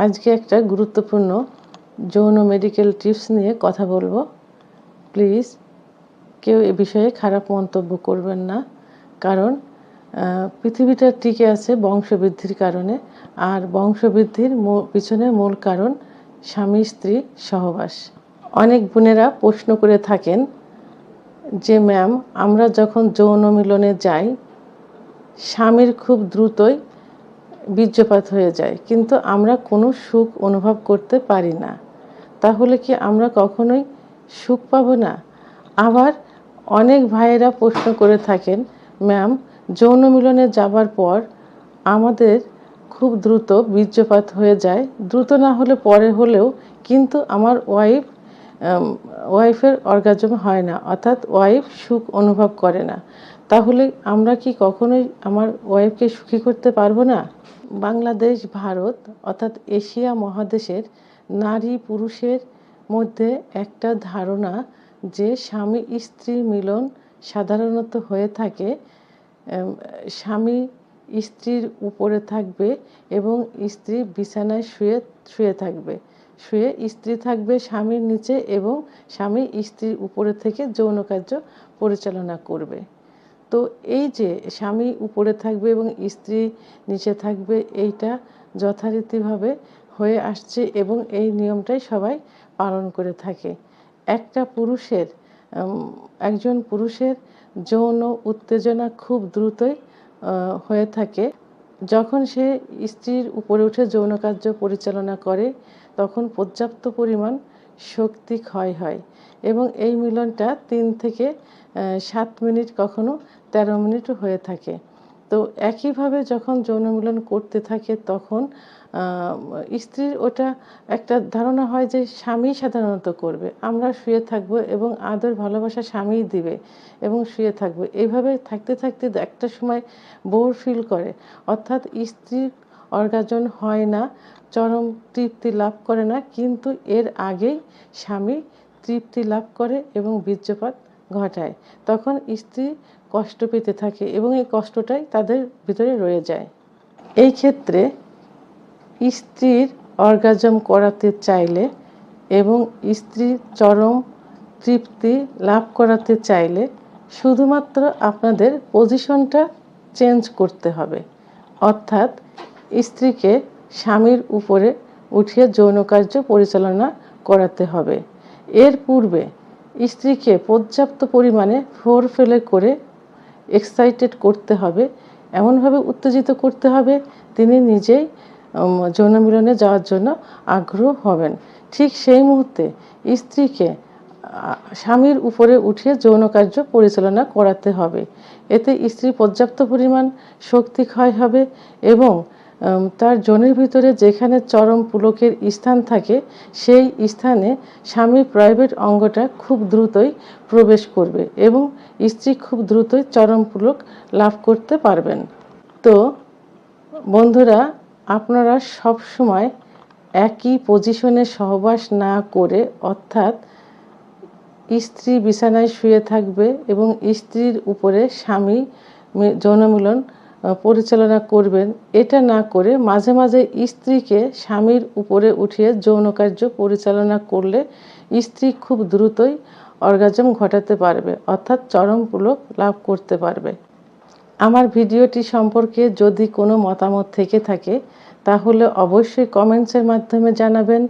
আজকে একটা গুরুত্বপূর্ণ যৌন মেডিকেল টিপস নিয়ে কথা বলবো। প্লিজ কেউ এ বিষয়ে খারাপ মন্তব্য করবেন না, কারণ পৃথিবীটা টিকে আছে বংশবৃদ্ধির কারণে, আর বংশবৃদ্ধির পিছনে মূল কারণ স্বামী স্ত্রী সহবাস। অনেক বোনেরা প্রশ্ন করে থাকেন যে ম্যাম, আমরা যখন যৌন মিলনে যাই স্বামীর খুব দ্রুতই বীর্যপাত হয়ে যায়, কিন্তু আমরা কোনো সুখ অনুভব করতে পারি না, তাহলে কি আমরা কখনোই সুখ পাবো না? আবার অনেক ভাইয়েরা প্রশ্ন করে থাকেন, ম্যাম, যৌন মিলনে যাবার পর আমাদের খুব দ্রুত বীর্যপাত হয়ে যায়, দ্রুত না হলে পরে হলেও, কিন্তু আমার ওয়াইফের অর্গাজম হয় না, অর্থাৎ ওয়াইফ সুখ অনুভব করে না, তাহলে আমরা কি কখনোই আমার ওয়াইফকে সুখী করতে পারবো না? বাংলাদেশ, ভারত অর্থাৎ এশিয়া মহাদেশের নারী পুরুষের মধ্যে একটা ধারণা যে স্বামী স্ত্রীর মিলন সাধারণত হয়ে থাকে স্বামী স্ত্রীর উপরে থাকবে এবং স্ত্রী বিছানায় শুয়ে থাকবে, স্ত্রী থাকবে স্বামীর নিচে এবং স্বামী স্ত্রীর উপরে থেকে যৌন কার্য পরিচালনা করবে। তো এই যে স্বামী উপরে থাকবে এবং স্ত্রী নিচে থাকবে, এইটা যথারীতিভাবে হয়ে আসছে এবং এই নিয়মটাই সবাই পালন করে থাকে। একজন পুরুষের যৌন উত্তেজনা খুব দ্রুতই হয়ে থাকে। যখন সে স্ত্রীর উপরে উঠে যৌন কার্য পরিচালনা করে তখন পর্যাপ্ত পরিমাণ শক্তি ক্ষয় হয় এবং এই মিলনটা 3 থেকে 7 মিনিট, কখনো 13 মিনিটও হয়ে থাকে। তো একইভাবে যখন যৌন মিলন করতে থাকে তখন স্ত্রীর ওটা একটা ধারণা হয় যে স্বামী সাধারণত করবে, আমরা শুয়ে থাকবো এবং আদর ভালোবাসা স্বামীই দিবে এবং শুয়ে থাকবো। এইভাবে থাকতে থাকতে একটা সময় বোর ফিল করে, অর্থাৎ স্ত্রীর অর্গাজম হয় না, চরম তৃপ্তি লাভ করে না, কিন্তু এর আগেই স্বামী তৃপ্তি লাভ করে এবং বীর্যপাত ঘটায়। তখন স্ত্রী কষ্ট পেতে থাকে এবং এই কষ্টটাই তাদের ভিতরে রয়ে যায়। এই ক্ষেত্রে স্ত্রীর অর্গাজম করাতে চাইলে এবং স্ত্রীর চরম তৃপ্তি লাভ করাতে চাইলে শুধুমাত্র আপনাদের পজিশনটা চেঞ্জ করতে হবে, অর্থাৎ স্ত্রীকে স্বামীর উপরে উঠিয়ে যৌন কার্য পরিচালনা করাতে হবে। এর পূর্বে স্ত্রীকে পর্যাপ্ত পরিমাণে ফোরপ্লে করে এক্সাইটেড করতে হবে, এমনভাবে উত্তেজিত করতে হবে তিনি নিজেই যৌন মিলনে যাওয়ার জন্য আগ্রহ হবেন। ঠিক সেই মুহূর্তে স্ত্রীকে স্বামীর উপরে উঠিয়ে যৌন কার্য পরিচালনা করাতে হবে। এতে স্ত্রী পর্যাপ্ত পরিমাণ শক্তি ক্ষয় হবে এবং তার যোনির ভিতরে যেখানে চরম পুলকের স্থান থাকে সেই স্থানে স্বামীর প্রাইভেট অঙ্গটা খুব দ্রুতই প্রবেশ করবে এবং স্ত্রী খুব দ্রুতই চরম পুলক লাভ করতে পারবেন। তো বন্ধুরা, আপনারা সব সময় একই পজিশনে সহবাস না করে, অর্থাৎ স্ত্রী বিছানায় শুয়ে থাকবে এবং স্ত্রীর উপরে স্বামী যৌন মিলন পরিচালনা করবেন, এটা না করে মাঝে মাঝে স্ত্রীকে স্বামীর উপরে উঠিয়ে যৌন কার্য পরিচালনা করলে স্ত্রী খুব দ্রুতই অর্গাজম ঘটাতে পারবে, অর্থাৎ চরম পুলক লাভ করতে পারবে। আমার ভিডিওটি সম্পর্কে যদি কোনো মতামত থেকে থাকে তাহলে অবশ্যই কমেন্টসের মাধ্যমে জানাবেন।